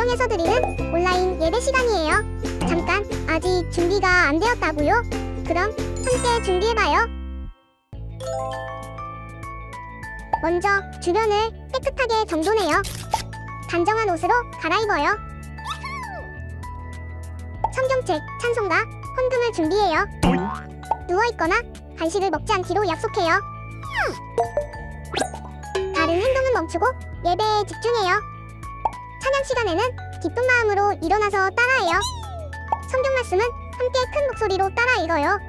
가정에서 드리는 온라인 예배 시간이에요. 잠깐, 아직 준비가 안 되었다고요? 그럼 함께 준비해봐요. 먼저 주변을 깨끗하게 정돈해요. 단정한 옷으로 갈아입어요. 성경책, 찬송가, 헌금을 준비해요. 누워있거나 간식을 먹지 않기로 약속해요. 다른 행동은 멈추고 예배에 집중해요. 찬양 시간에는 기쁜 마음으로 일어나서 따라해요. 성경 말씀은 함께 큰 목소리로 따라 읽어요.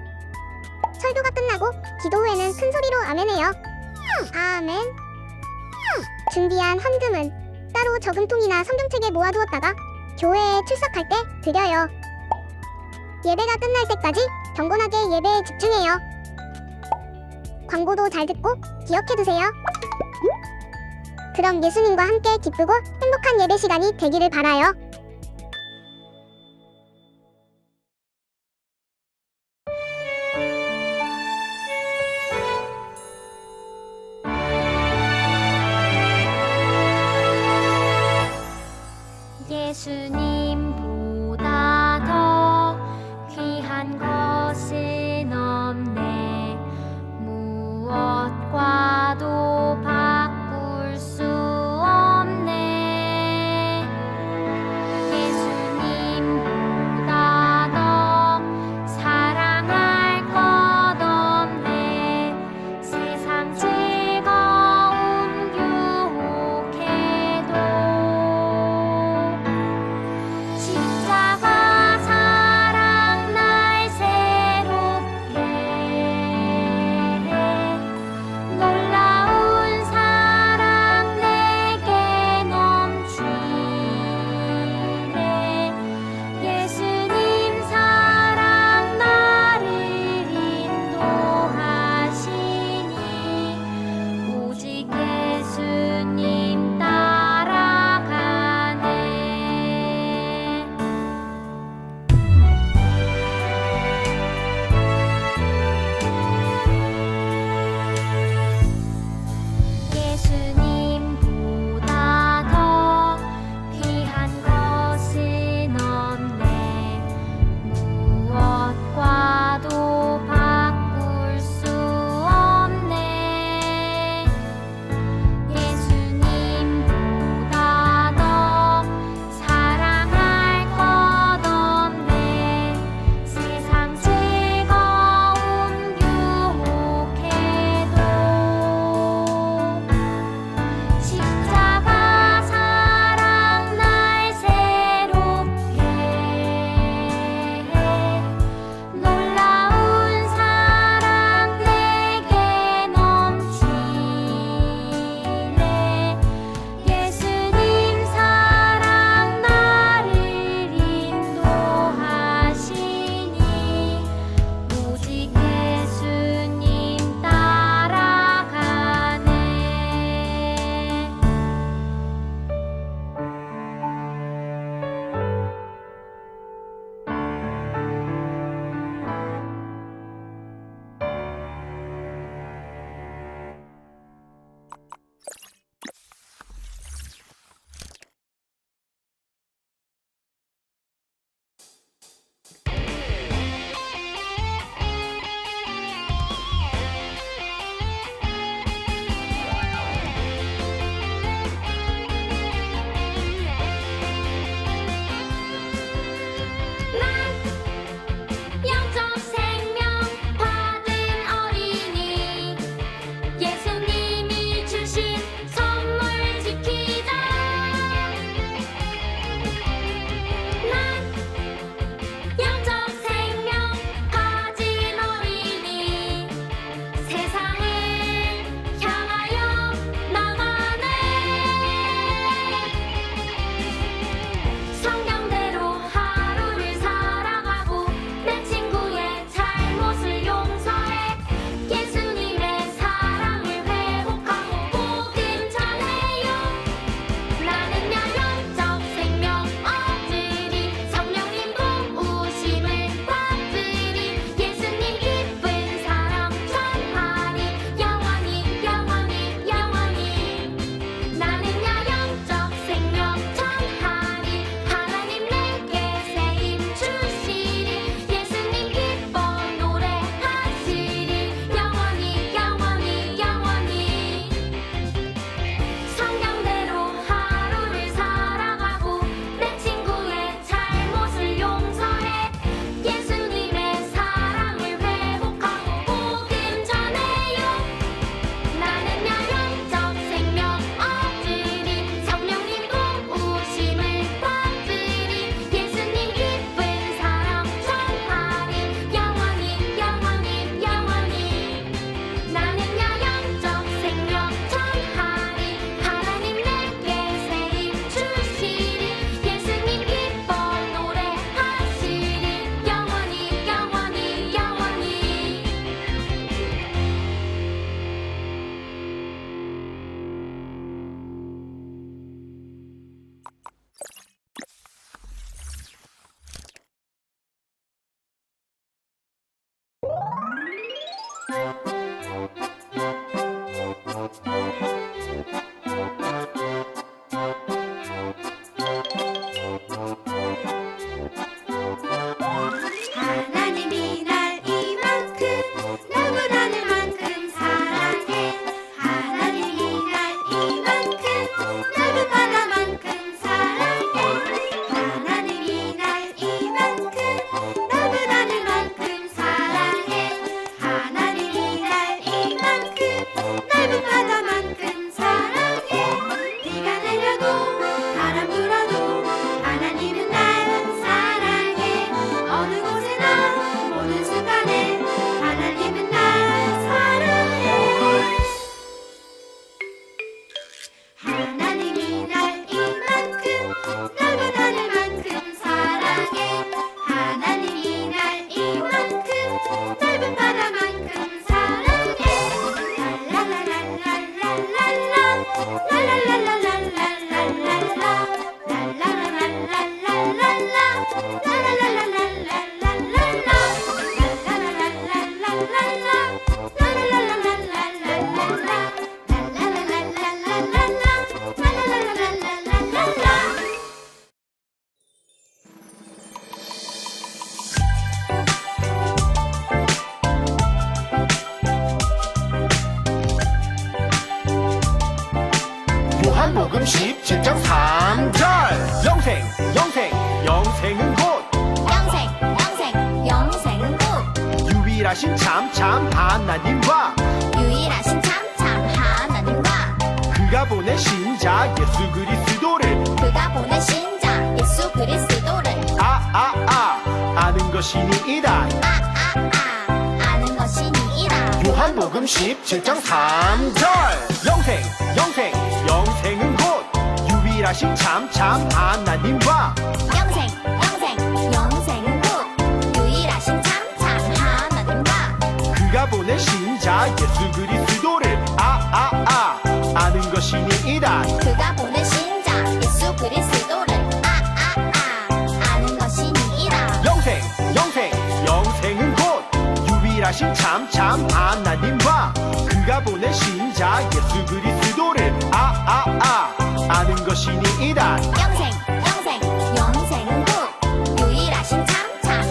설교가 끝나고 기도 후에는 큰 소리로 아멘해요. 아멘. 준비한 헌금은 따로 저금통이나 성경책에 모아두었다가 교회에 출석할 때 드려요. 예배가 끝날 때까지 경건하게 예배에 집중해요. 광고도 잘 듣고 기억해두세요. 그럼 예수님과 함께 기쁘고 행복한 예배 시간이 되기를 바라요. 예수님보다 더 귀한 것은 없네. 무엇과도 바꿀 수 없네. 요한복음 17장 3절 영생은 곧 영생은 곧 유일하신 참 하나님과 유일하신 참 하나님과 그가 보내신 자 예수 그리스도를 그가 보낸 신자 예수 그리스도를 아는 것이니이다. 아는 것이니이다. 요한복음 17장 3절 영생은 곧 유일하신 참 하나님과 영생은 곧 유일하신 참 하나님과 그가 보내신 자 예수 그리스도를 아는 것이니이다. 그가 보낸 신자 예수 그리스도를 아는 것이니이다. 영생은 곧 유일하신 참 하나님과 그가 보내신 자 예수 그리스도를 아는 것이니이다. 영생은 곧 유일하신 참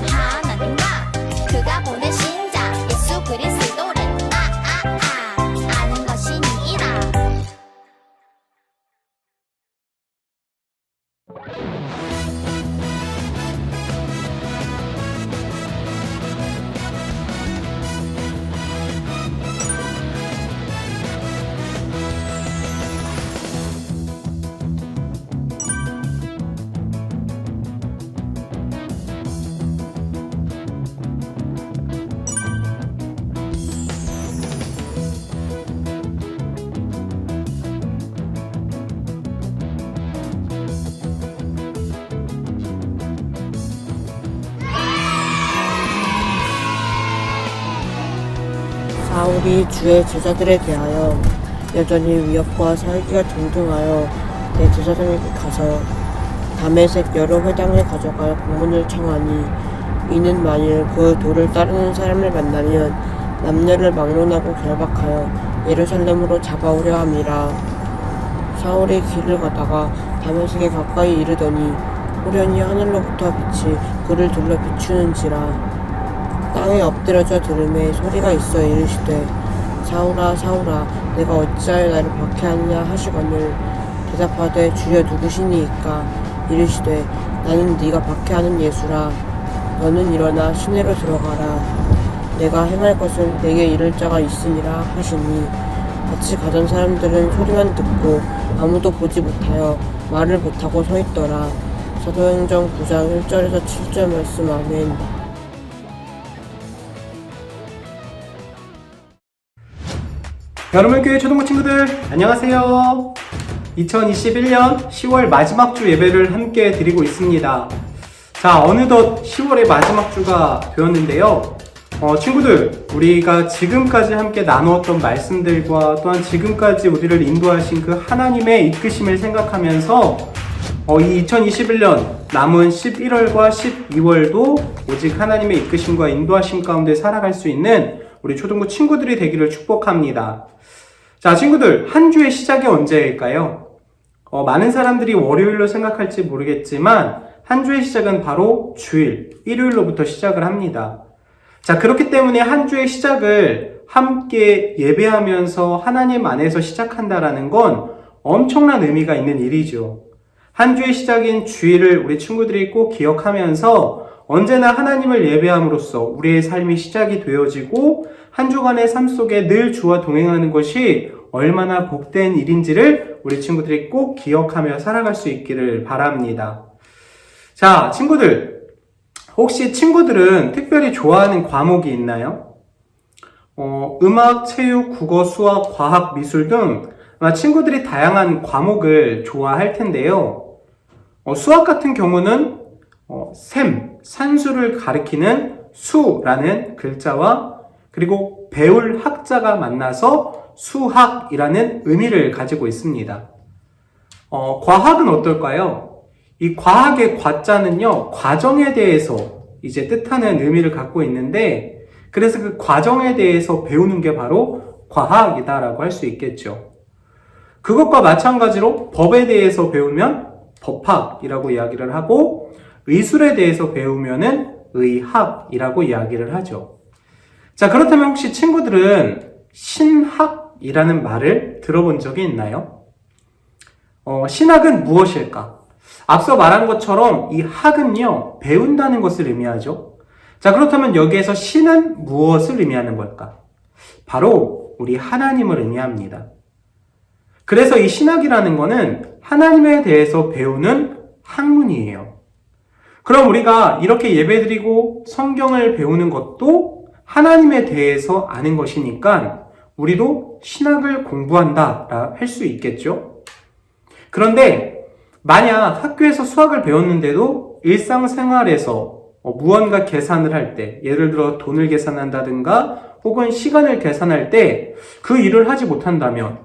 하나님과 그가 보낸 신자 예수 그리스도를 아는 것이니이다. 사울이 주의 제자들에 대하여 여전히 위협과 살기가 등등하여 내 제자들에게 가서 다메섹 여러 회당에 가져갈 공문을 청하니 이는 만일 그 도를 따르는 사람을 만나면 남녀를 막론하고 결박하여 예루살렘으로 잡아오려 함이라. 사울이 길을 가다가 다메섹에 가까이 이르더니 호련히 하늘로부터 빛이 그를 둘러 비추는지라. 땅에 엎드려져 들음에 소리가 있어 이르시되 사울아 사울아 내가 어찌하여 나를 박해하느냐 하시거늘 대답하되 주여 누구시니이까 이르시되 나는 네가 박해하는 예수라. 너는 일어나 시내로 들어가라. 내가 행할 것을 내게 이를 자가 있으니라 하시니 같이 가던 사람들은 소리만 듣고 아무도 보지 못하여 말을 못하고 서 있더라. 사도행전 9장 1절에서 7절 말씀. 아멘. 여러분 교회 초등부 친구들 안녕하세요. 2021년 10월 마지막 주 예배를 함께 드리고 있습니다. 자, 어느덧 10월의 마지막 주가 되었는데요. 친구들, 우리가 지금까지 함께 나누었던 말씀들과 또한 지금까지 우리를 인도하신 그 하나님의 이끄심을 생각하면서 이 2021년 남은 11월과 12월도 오직 하나님의 이끄심과 인도하심 가운데 살아갈 수 있는 우리 초등부 친구들이 되기를 축복합니다. 자, 친구들, 한 주의 시작이 언제일까요? 많은 사람들이 월요일로 생각할지 모르겠지만 한 주의 시작은 바로 주일, 일요일로부터 시작을 합니다. 자, 그렇기 때문에 한 주의 시작을 함께 예배하면서 하나님 안에서 시작한다라는 건 엄청난 의미가 있는 일이죠. 한 주의 시작인 주일을 우리 친구들이 꼭 기억하면서 언제나 하나님을 예배함으로써 우리의 삶이 시작이 되어지고 한 주간의 삶 속에 늘 주와 동행하는 것이 얼마나 복된 일인지를 우리 친구들이 꼭 기억하며 살아갈 수 있기를 바랍니다. 자, 친구들, 혹시 친구들은 특별히 좋아하는 과목이 있나요? 음악, 체육, 국어, 수학, 과학, 미술 등 아마 친구들이 다양한 과목을 좋아할 텐데요. 수학 같은 경우는 산수를 가리키는 수라는 글자와 그리고 배울 학자가 만나서 수학이라는 의미를 가지고 있습니다. 과학은 어떨까요? 이 과학의 과자는요, 과정에 대해서 이제 뜻하는 의미를 갖고 있는데, 그래서 그 과정에 대해서 배우는 게 바로 과학이다라고 할 수 있겠죠. 그것과 마찬가지로 법에 대해서 배우면 법학이라고 이야기를 하고, 의술에 대해서 배우면은 의학이라고 이야기를 하죠. 자, 그렇다면 혹시 친구들은 신학이라는 말을 들어본 적이 있나요? 신학은 무엇일까? 앞서 말한 것처럼 이 학은요, 배운다는 것을 의미하죠. 자, 그렇다면 여기에서 신은 무엇을 의미하는 걸까? 바로 우리 하나님을 의미합니다. 그래서 이 신학이라는 것은 하나님에 대해서 배우는 학문이에요. 그럼 우리가 이렇게 예배드리고 성경을 배우는 것도 하나님에 대해서 아는 것이니까 우리도 신학을 공부한다 할 수 있겠죠? 그런데 만약 학교에서 수학을 배웠는데도 일상생활에서 무언가 계산을 할 때, 예를 들어 돈을 계산한다든가 혹은 시간을 계산할 때 그 일을 하지 못한다면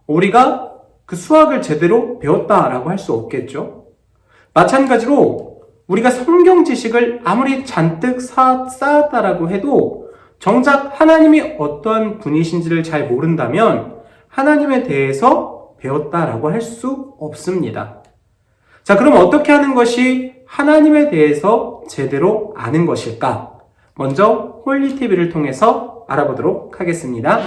우리가 그 수학을 제대로 배웠다라고 할 수 없겠죠? 마찬가지로 우리가 성경 지식을 아무리 잔뜩 쌓았다라고 해도 정작 하나님이 어떠한 분이신지를 잘 모른다면 하나님에 대해서 배웠다라고 할 수 없습니다. 자, 그럼 어떻게 하는 것이 하나님에 대해서 제대로 아는 것일까? 먼저 홀리TV를 통해서 알아보도록 하겠습니다.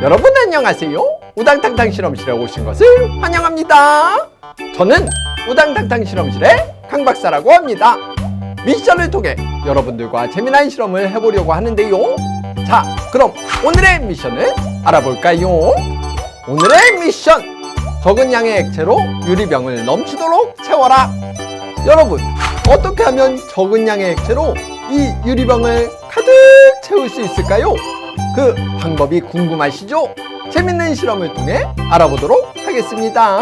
여러분 안녕하세요. 우당탕탕 실험실에 오신 것을 환영합니다. 저는 우당탕탕 실험실의 강 박사라고 합니다. 미션을 통해 여러분들과 재미난 실험을 해보려고 하는데요. 자, 그럼 오늘의 미션을 알아볼까요? 오늘의 미션! 적은 양의 액체로 유리병을 넘치도록 채워라. 여러분, 어떻게 하면 적은 양의 액체로 이 유리병을 가득 채울 수 있을까요? 그 방법이 궁금하시죠? 재밌는 실험을 통해 알아보도록 하겠습니다.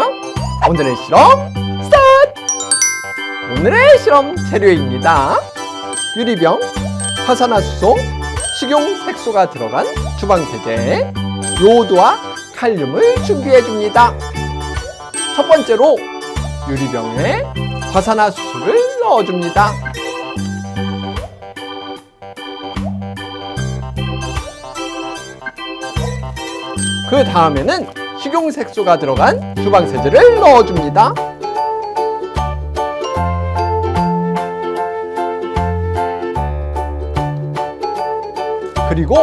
오늘의 실험 스타트! 오늘의 실험 재료입니다. 유리병, 화산화수소, 식용색소가 들어간 주방세제, 요오드와 칼륨을 준비해줍니다. 첫 번째로 유리병에 화산화수소를 넣어줍니다. 그 다음에는 식용색소가 들어간 주방세제를 넣어줍니다. 그리고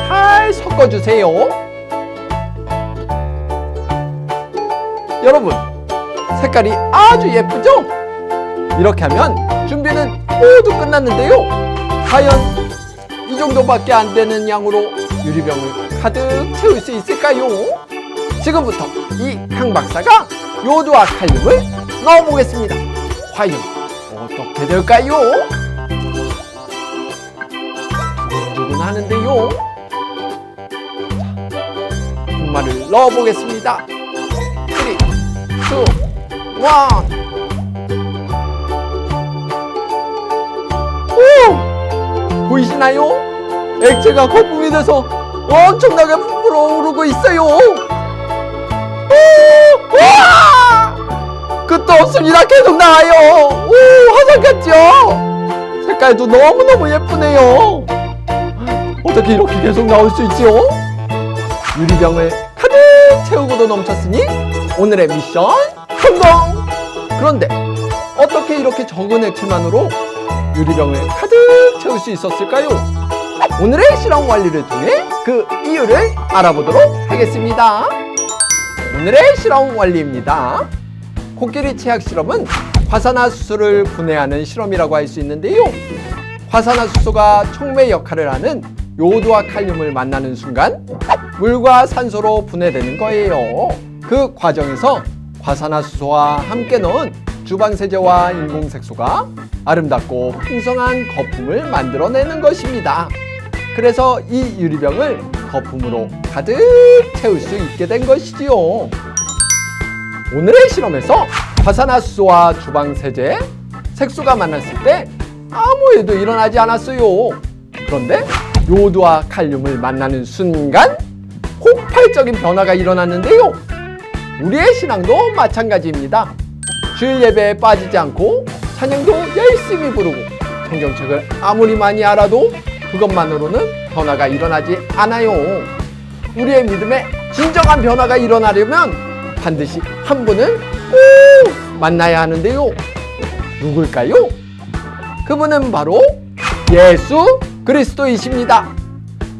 잘 섞어주세요. 여러분, 색깔이 아주 예쁘죠? 이렇게 하면 준비는 모두 끝났는데요. 과연 이 정도밖에 안 되는 양으로 유리병을 가득 채울 수 있을까요? 지금부터 이 강 박사가 요오드와 칼륨을 넣어보겠습니다. 과연 어떻게 될까요? 두근두근 하는데요. 자, 분말을 넣어보겠습니다. 3, 2, 1. 오! 보이시나요? 액체가 거품이 돼서 엄청나게 불어오르고 있어요. 오! 와! 끝도 없습니다. 계속 나와요. 오, 화산 같죠? 색깔도 너무너무 예쁘네요. 어떻게 이렇게 계속 나올 수 있죠? 유리병을 가득 채우고도 넘쳤으니 오늘의 미션 성공! 그런데 어떻게 이렇게 적은 액체만으로 유리병을 가득 채울 수 있었을까요? 오늘의 실험 원리를 통해 그 이유를 알아보도록 하겠습니다. 오늘의 실험 원리입니다. 코끼리 치약 실험은 화산화수소를 분해하는 실험이라고 할 수 있는데요. 화산화수소가 촉매 역할을 하는 요오드와 칼륨을 만나는 순간 물과 산소로 분해되는 거예요. 그 과정에서 화산화수소와 함께 넣은 주방세제와 인공색소가 아름답고 풍성한 거품을 만들어내는 것입니다. 그래서 이 유리병을 거품으로 가득 채울 수 있게 된 것이지요. 오늘의 실험에서 화산화수소와 주방세제, 색소가 만났을 때 아무 일도 일어나지 않았어요. 그런데 요오드와 칼륨을 만나는 순간 폭발적인 변화가 일어났는데요. 우리의 신앙도 마찬가지입니다. 주일 예배에 빠지지 않고 찬양도 열심히 부르고 성경책을 아무리 많이 알아도 그것만으로는 변화가 일어나지 않아요. 우리의 믿음에 진정한 변화가 일어나려면 반드시 한 분을 꼭 만나야 하는데요. 누굴까요? 그분은 바로 예수 그리스도이십니다.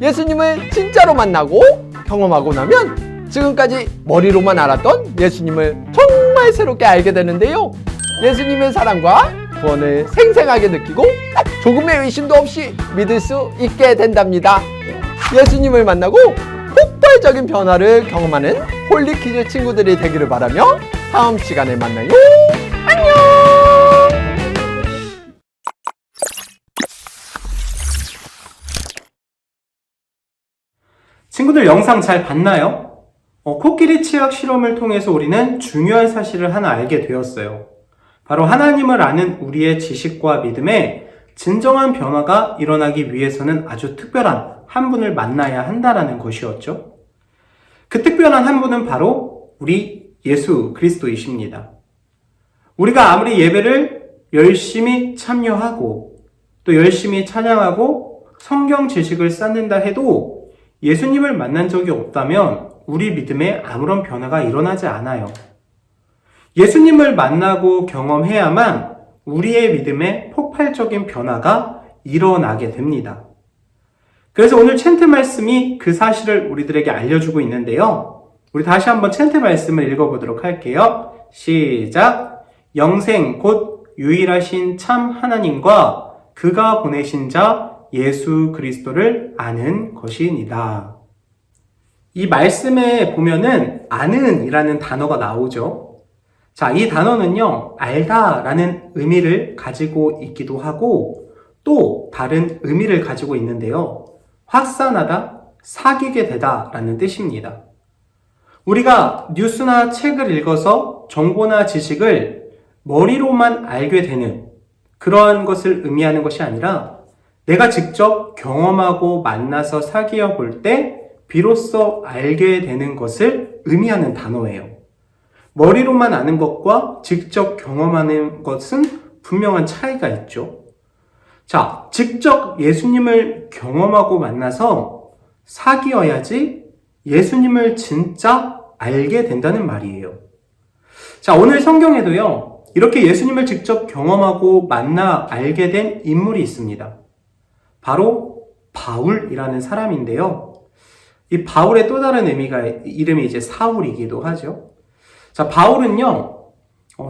예수님을 진짜로 만나고 경험하고 나면 지금까지 머리로만 알았던 예수님을 정말 새롭게 알게 되는데요. 예수님의 사랑과 구원을 생생하게 느끼고 조금의 의심도 없이 믿을 수 있게 된답니다. 예수님을 만나고 폭발적인 변화를 경험하는 홀리키즈 친구들이 되기를 바라며 다음 시간에 만나요. 안녕! 친구들 영상 잘 봤나요? 코끼리 치약 실험을 통해서 우리는 중요한 사실을 하나 알게 되었어요. 바로 하나님을 아는 우리의 지식과 믿음에 진정한 변화가 일어나기 위해서는 아주 특별한 한 분을 만나야 한다라는 것이었죠. 그 특별한 한 분은 바로 우리 예수 그리스도이십니다. 우리가 아무리 예배를 열심히 참여하고 또 열심히 찬양하고 성경 지식을 쌓는다 해도 예수님을 만난 적이 없다면 우리 믿음에 아무런 변화가 일어나지 않아요. 예수님을 만나고 경험해야만 우리의 믿음에 폭발적인 변화가 일어나게 됩니다. 그래서 오늘 챈트 말씀이 그 사실을 우리들에게 알려주고 있는데요. 우리 다시 한번 챈트 말씀을 읽어보도록 할게요. 시작! 영생 곧 유일하신 참 하나님과 그가 보내신 자 예수 그리스도를 아는 것이니라. 이 말씀에 보면은 아는 이라는 단어가 나오죠. 자, 이 단어는요, 알다 라는 의미를 가지고 있기도 하고 또 다른 의미를 가지고 있는데요. 확산하다, 사귀게 되다 라는 뜻입니다. 우리가 뉴스나 책을 읽어서 정보나 지식을 머리로만 알게 되는 그러한 것을 의미하는 것이 아니라 내가 직접 경험하고 만나서 사귀어 볼 때 비로소 알게 되는 것을 의미하는 단어예요. 머리로만 아는 것과 직접 경험하는 것은 분명한 차이가 있죠. 자, 직접 예수님을 경험하고 만나서 사귀어야지 예수님을 진짜 알게 된다는 말이에요. 자, 오늘 성경에도요, 이렇게 예수님을 직접 경험하고 만나 알게 된 인물이 있습니다. 바로 바울이라는 사람인데요. 이 바울의 또 다른 이름이 이제 사울이기도 하죠. 자, 바울은요,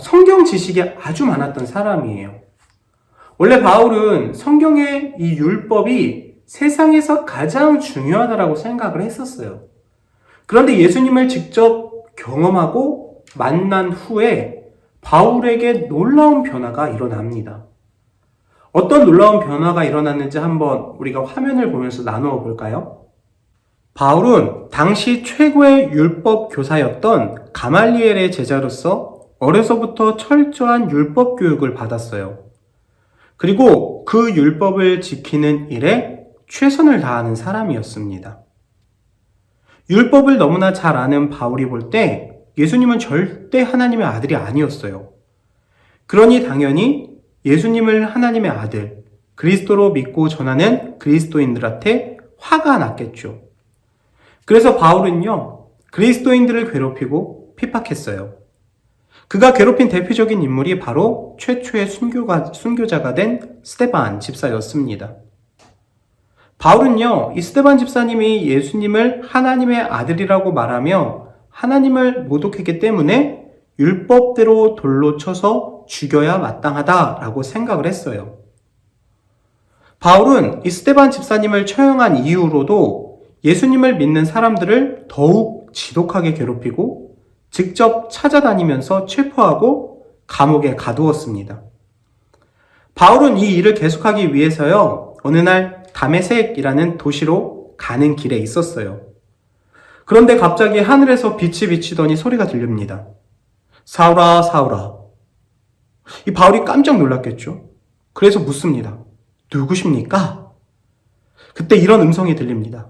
성경 지식이 아주 많았던 사람이에요. 원래 바울은 성경의 이 율법이 세상에서 가장 중요하다라고 생각을 했었어요. 그런데 예수님을 직접 경험하고 만난 후에 바울에게 놀라운 변화가 일어납니다. 어떤 놀라운 변화가 일어났는지 한번 우리가 화면을 보면서 나누어 볼까요? 바울은 당시 최고의 율법 교사였던 가말리엘의 제자로서 어려서부터 철저한 율법 교육을 받았어요. 그리고 그 율법을 지키는 일에 최선을 다하는 사람이었습니다. 율법을 너무나 잘 아는 바울이 볼 때 예수님은 절대 하나님의 아들이 아니었어요. 그러니 당연히 예수님을 하나님의 아들, 그리스도로 믿고 전하는 그리스도인들한테 화가 났겠죠. 그래서 바울은요, 그리스도인들을 괴롭히고 핍박했어요. 그가 괴롭힌 대표적인 인물이 바로 최초의 순교자가 된 스데반 집사였습니다. 바울은요, 이 스데반 집사님이 예수님을 하나님의 아들이라고 말하며 하나님을 모독했기 때문에 율법대로 돌로 쳐서 죽여야 마땅하다라고 생각을 했어요. 바울은 이 스데반 집사님을 처형한 이후로도 예수님을 믿는 사람들을 더욱 지독하게 괴롭히고 직접 찾아다니면서 체포하고 감옥에 가두었습니다. 바울은 이 일을 계속하기 위해서요, 어느 날 다메섹이라는 도시로 가는 길에 있었어요. 그런데 갑자기 하늘에서 빛이 비치더니 소리가 들립니다. 사울아, 사울아. 이 바울이 깜짝 놀랐겠죠. 그래서 묻습니다. 누구십니까? 그때 이런 음성이 들립니다.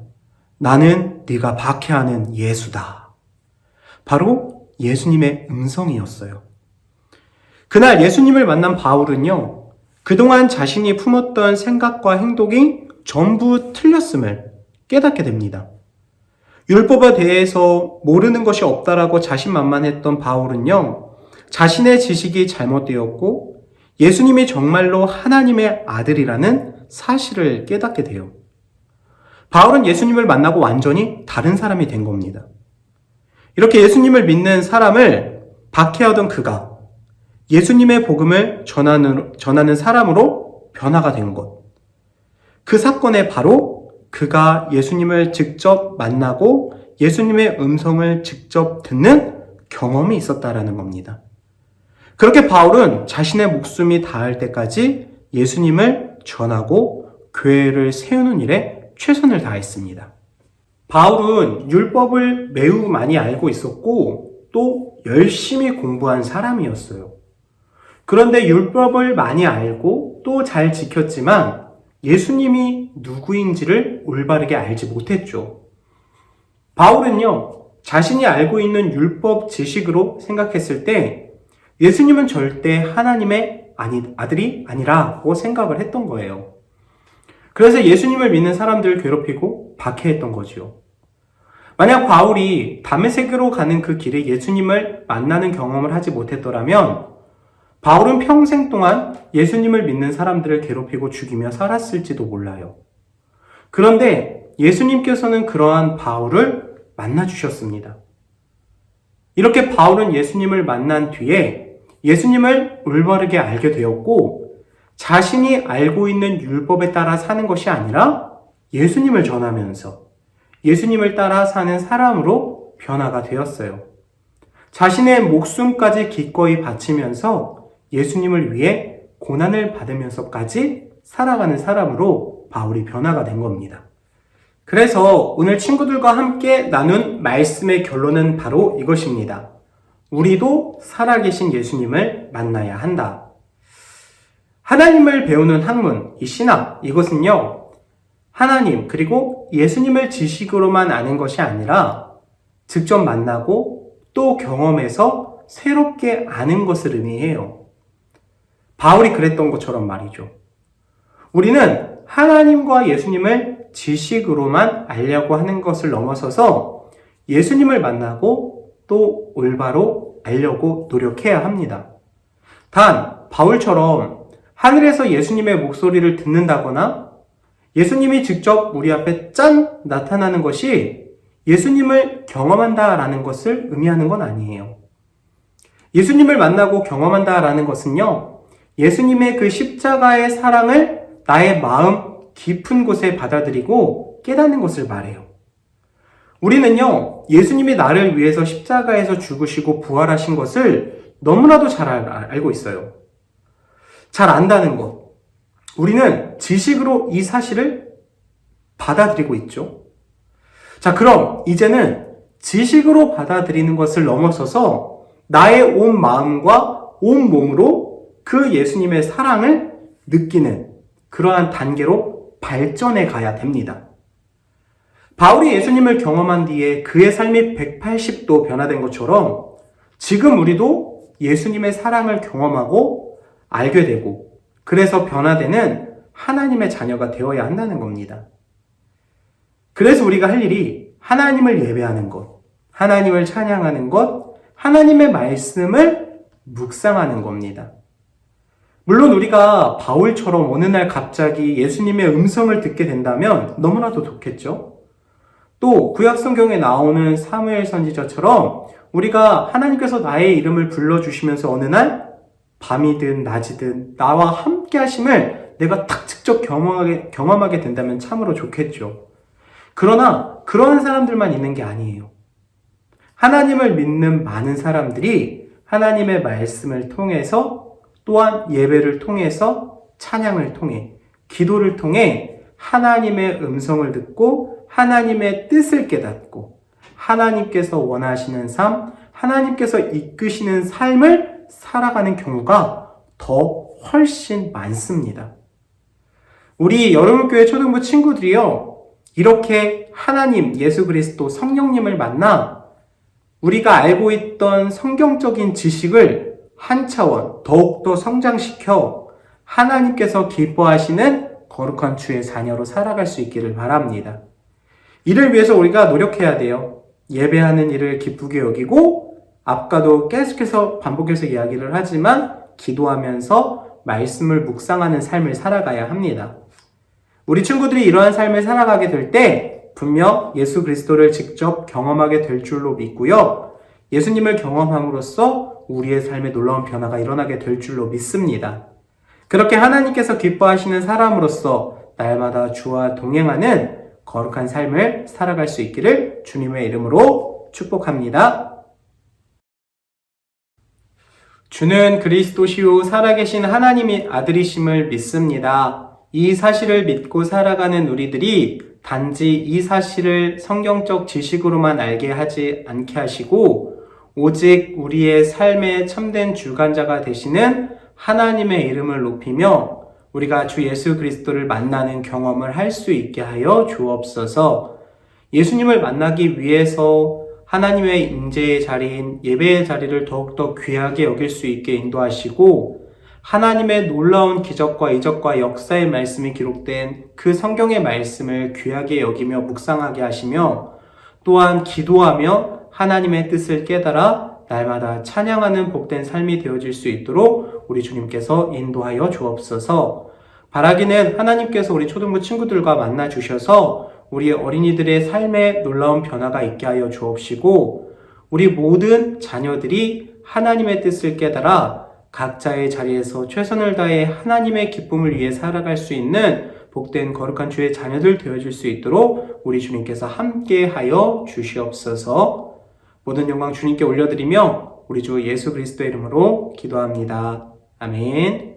나는 네가 박해하는 예수다. 바로 예수님의 음성이었어요. 그날 예수님을 만난 바울은요, 그동안 자신이 품었던 생각과 행동이 전부 틀렸음을 깨닫게 됩니다. 율법에 대해서 모르는 것이 없다라고 자신만만했던 바울은요, 자신의 지식이 잘못되었고 예수님이 정말로 하나님의 아들이라는 사실을 깨닫게 돼요. 바울은 예수님을 만나고 완전히 다른 사람이 된 겁니다. 이렇게 예수님을 믿는 사람을 박해하던 그가 예수님의 복음을 전하는 사람으로 변화가 된 것. 그 사건에 바로 그가 예수님을 직접 만나고 예수님의 음성을 직접 듣는 경험이 있었다라는 겁니다. 그렇게 바울은 자신의 목숨이 닿을 때까지 예수님을 전하고 교회를 세우는 일에 최선을 다했습니다. 바울은 율법을 매우 많이 알고 있었고 또 열심히 공부한 사람이었어요. 그런데 율법을 많이 알고 또 잘 지켰지만 예수님이 누구인지를 올바르게 알지 못했죠. 바울은요, 자신이 알고 있는 율법 지식으로 생각했을 때 예수님은 절대 하나님의 아들이 아니라고 생각을 했던 거예요. 그래서 예수님을 믿는 사람들을 괴롭히고 박해했던 거죠. 만약 바울이 다메섹으로 가는 그 길에 예수님을 만나는 경험을 하지 못했더라면 바울은 평생 동안 예수님을 믿는 사람들을 괴롭히고 죽이며 살았을지도 몰라요. 그런데 예수님께서는 그러한 바울을 만나주셨습니다. 이렇게 바울은 예수님을 만난 뒤에 예수님을 올바르게 알게 되었고 자신이 알고 있는 율법에 따라 사는 것이 아니라 예수님을 전하면서 예수님을 따라 사는 사람으로 변화가 되었어요. 자신의 목숨까지 기꺼이 바치면서 예수님을 위해 고난을 받으면서까지 살아가는 사람으로 바울이 변화가 된 겁니다. 그래서 오늘 친구들과 함께 나눈 말씀의 결론은 바로 이것입니다. 우리도 살아계신 예수님을 만나야 한다. 하나님을 배우는 학문, 이 신학, 이것은요, 하나님 그리고 예수님을 지식으로만 아는 것이 아니라 직접 만나고 또 경험해서 새롭게 아는 것을 의미해요. 바울이 그랬던 것처럼 말이죠. 우리는 하나님과 예수님을 지식으로만 알려고 하는 것을 넘어서서 예수님을 만나고 또 올바로 알려고 노력해야 합니다. 단, 바울처럼 하늘에서 예수님의 목소리를 듣는다거나 예수님이 직접 우리 앞에 짠! 나타나는 것이 예수님을 경험한다라는 것을 의미하는 건 아니에요. 예수님을 만나고 경험한다라는 것은요, 예수님의 그 십자가의 사랑을 나의 마음 깊은 곳에 받아들이고 깨닫는 것을 말해요. 우리는요, 예수님이 나를 위해서 십자가에서 죽으시고 부활하신 것을 너무나도 잘 알고 있어요. 잘 안다는 것. 우리는 지식으로 이 사실을 받아들이고 있죠. 자, 그럼 이제는 지식으로 받아들이는 것을 넘어서서 나의 온 마음과 온 몸으로 그 예수님의 사랑을 느끼는 그러한 단계로 발전해 가야 됩니다. 바울이 예수님을 경험한 뒤에 그의 삶이 180도 변화된 것처럼 지금 우리도 예수님의 사랑을 경험하고 알게 되고 그래서 변화되는 하나님의 자녀가 되어야 한다는 겁니다. 그래서 우리가 할 일이 하나님을 예배하는 것, 하나님을 찬양하는 것, 하나님의 말씀을 묵상하는 겁니다. 물론 우리가 바울처럼 어느 날 갑자기 예수님의 음성을 듣게 된다면 너무나도 좋겠죠. 또 구약 성경에 나오는 사무엘 선지자처럼 우리가 하나님께서 나의 이름을 불러주시면서 어느 날 밤이든 낮이든 나와 함께 하심을 내가 딱 직접 경험하게 된다면 참으로 좋겠죠. 그러나 그러한 사람들만 있는 게 아니에요. 하나님을 믿는 많은 사람들이 하나님의 말씀을 통해서 또한 예배를 통해서 찬양을 통해 기도를 통해 하나님의 음성을 듣고 하나님의 뜻을 깨닫고 하나님께서 원하시는 삶, 하나님께서 이끄시는 삶을 살아가는 경우가 더 훨씬 많습니다. 우리 여러분교회 초등부 친구들이요, 이렇게 하나님, 예수 그리스도, 성령님을 만나 우리가 알고 있던 성경적인 지식을 한 차원 더욱더 성장시켜 하나님께서 기뻐하시는 거룩한 주의 자녀로 살아갈 수 있기를 바랍니다. 이를 위해서 우리가 노력해야 돼요. 예배하는 일을 기쁘게 여기고 아까도 계속해서 반복해서 이야기를 하지만 기도하면서 말씀을 묵상하는 삶을 살아가야 합니다. 우리 친구들이 이러한 삶을 살아가게 될 때 분명 예수 그리스도를 직접 경험하게 될 줄로 믿고요. 예수님을 경험함으로써 우리의 삶에 놀라운 변화가 일어나게 될 줄로 믿습니다. 그렇게 하나님께서 기뻐하시는 사람으로서 날마다 주와 동행하는 거룩한 삶을 살아갈 수 있기를 주님의 이름으로 축복합니다. 주는 그리스도시요 살아계신 하나님의 아들이심을 믿습니다. 이 사실을 믿고 살아가는 우리들이 단지 이 사실을 성경적 지식으로만 알게 하지 않게 하시고 오직 우리의 삶의 참된 주관자가 되시는 하나님의 이름을 높이며 우리가 주 예수 그리스도를 만나는 경험을 할 수 있게 하여 주옵소서. 예수님을 만나기 위해서 하나님의 임재의 자리인 예배의 자리를 더욱더 귀하게 여길 수 있게 인도하시고 하나님의 놀라운 기적과 이적과 역사의 말씀이 기록된 그 성경의 말씀을 귀하게 여기며 묵상하게 하시며 또한 기도하며 하나님의 뜻을 깨달아 날마다 찬양하는 복된 삶이 되어질 수 있도록 우리 주님께서 인도하여 주옵소서. 바라기는 하나님께서 우리 초등부 친구들과 만나 주셔서 우리 어린이들의 삶에 놀라운 변화가 있게 하여 주옵시고 우리 모든 자녀들이 하나님의 뜻을 깨달아 각자의 자리에서 최선을 다해 하나님의 기쁨을 위해 살아갈 수 있는 복된 거룩한 주의 자녀들 되어줄 수 있도록 우리 주님께서 함께 하여 주시옵소서. 모든 영광 주님께 올려드리며 우리 주 예수 그리스도의 이름으로 기도합니다. 아멘.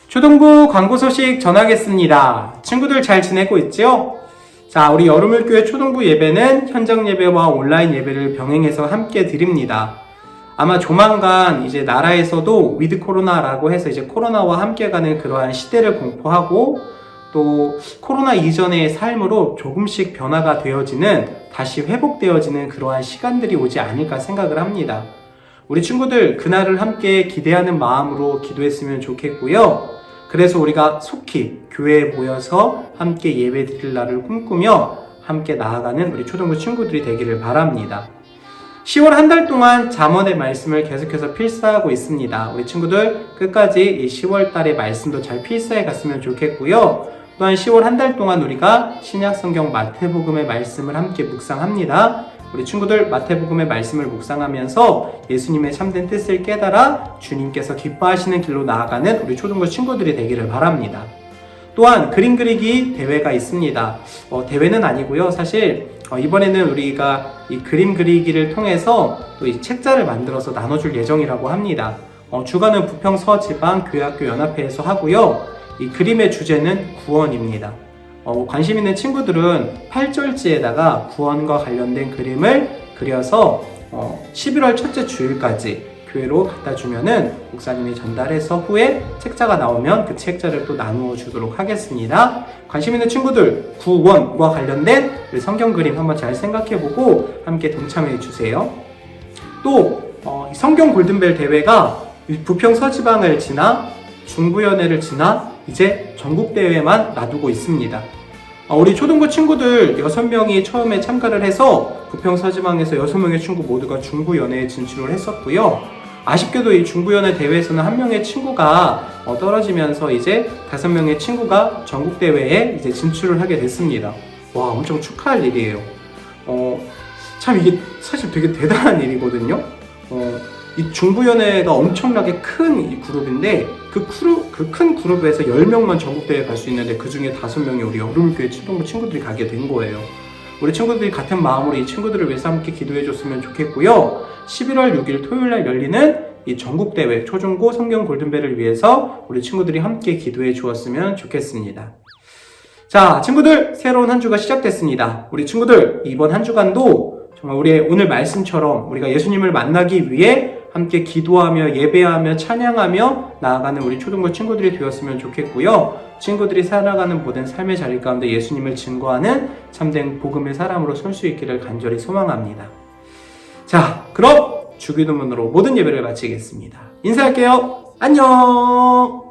초등부 광고 소식 전하겠습니다. 친구들 잘 지내고 있죠? 자, 우리 여름을교회 초등부 예배는 현장 예배와 온라인 예배를 병행해서 함께 드립니다. 아마 조만간 이제 나라에서도 위드 코로나라고 해서 이제 코로나와 함께 가는 그러한 시대를 공포하고 또 코로나 이전의 삶으로 조금씩 변화가 되어지는 다시 회복되어지는 그러한 시간들이 오지 않을까 생각을 합니다. 우리 친구들 그날을 함께 기대하는 마음으로 기도했으면 좋겠고요. 그래서 우리가 속히 교회에 모여서 함께 예배 드릴 날을 꿈꾸며 함께 나아가는 우리 초등부 친구들이 되기를 바랍니다. 10월 한 달 동안 잠언의 말씀을 계속해서 필사하고 있습니다. 우리 친구들 끝까지 이 10월 달의 말씀도 잘 필사해 갔으면 좋겠고요. 또한 10월 한 달 동안 우리가 신약성경 마태복음의 말씀을 함께 묵상합니다. 우리 친구들 마태복음의 말씀을 묵상하면서 예수님의 참된 뜻을 깨달아 주님께서 기뻐하시는 길로 나아가는 우리 초등부 친구들이 되기를 바랍니다. 또한 그림 그리기 대회가 있습니다. 대회는 아니고요. 사실 이번에는 우리가 이 그림 그리기를 통해서 또 이 책자를 만들어서 나눠줄 예정이라고 합니다. 주관은 부평서지방교회학교 연합회에서 하고요. 이 그림의 주제는 구원입니다. 관심 있는 친구들은 8절지에다가 구원과 관련된 그림을 그려서 11월 첫째 주일까지 교회로 갖다 주면은 목사님이 전달해서 후에 책자가 나오면 그 책자를 또 나누어 주도록 하겠습니다. 관심 있는 친구들 구원과 관련된 성경 그림 한번 잘 생각해보고 함께 동참해 주세요. 또 성경 골든벨 대회가 부평 서지방을 지나 중부연회를 지나 이제 전국대회만 놔두고 있습니다. 우리 초등부 친구들 6명이 처음에 참가를 해서 부평 서지방에서 6명의 친구 모두가 중부연회에 진출을 했었고요. 아쉽게도 이 중부연회 대회에서는 한 명의 친구가 떨어지면서 이제 5명의 친구가 전국대회에 이제 진출을 하게 됐습니다. 와, 엄청 축하할 일이에요. 참 이게 사실 되게 대단한 일이거든요. 이 중부연회가 엄청나게 큰 이 그룹인데 그 큰 그룹에서 10명만 전국대회에 갈 수 있는데 그 중에 5명이 우리 여름교회 초등부 친구들이 가게 된 거예요. 우리 친구들이 같은 마음으로 이 친구들을 위해서 함께 기도해 줬으면 좋겠고요. 11월 6일 토요일날 열리는 이 전국대회 초중고 성경 골든벨을 위해서 우리 친구들이 함께 기도해 주었으면 좋겠습니다. 자, 친구들 새로운 한 주가 시작됐습니다. 우리 친구들 이번 한 주간도 정말 우리의 오늘 말씀처럼 우리가 예수님을 만나기 위해 함께 기도하며 예배하며 찬양하며 나아가는 우리 초등부 친구들이 되었으면 좋겠고요. 친구들이 살아가는 모든 삶의 자리 가운데 예수님을 증거하는 참된 복음의 사람으로 설 수 있기를 간절히 소망합니다. 자, 그럼 주기도문으로 모든 예배를 마치겠습니다. 인사할게요. 안녕.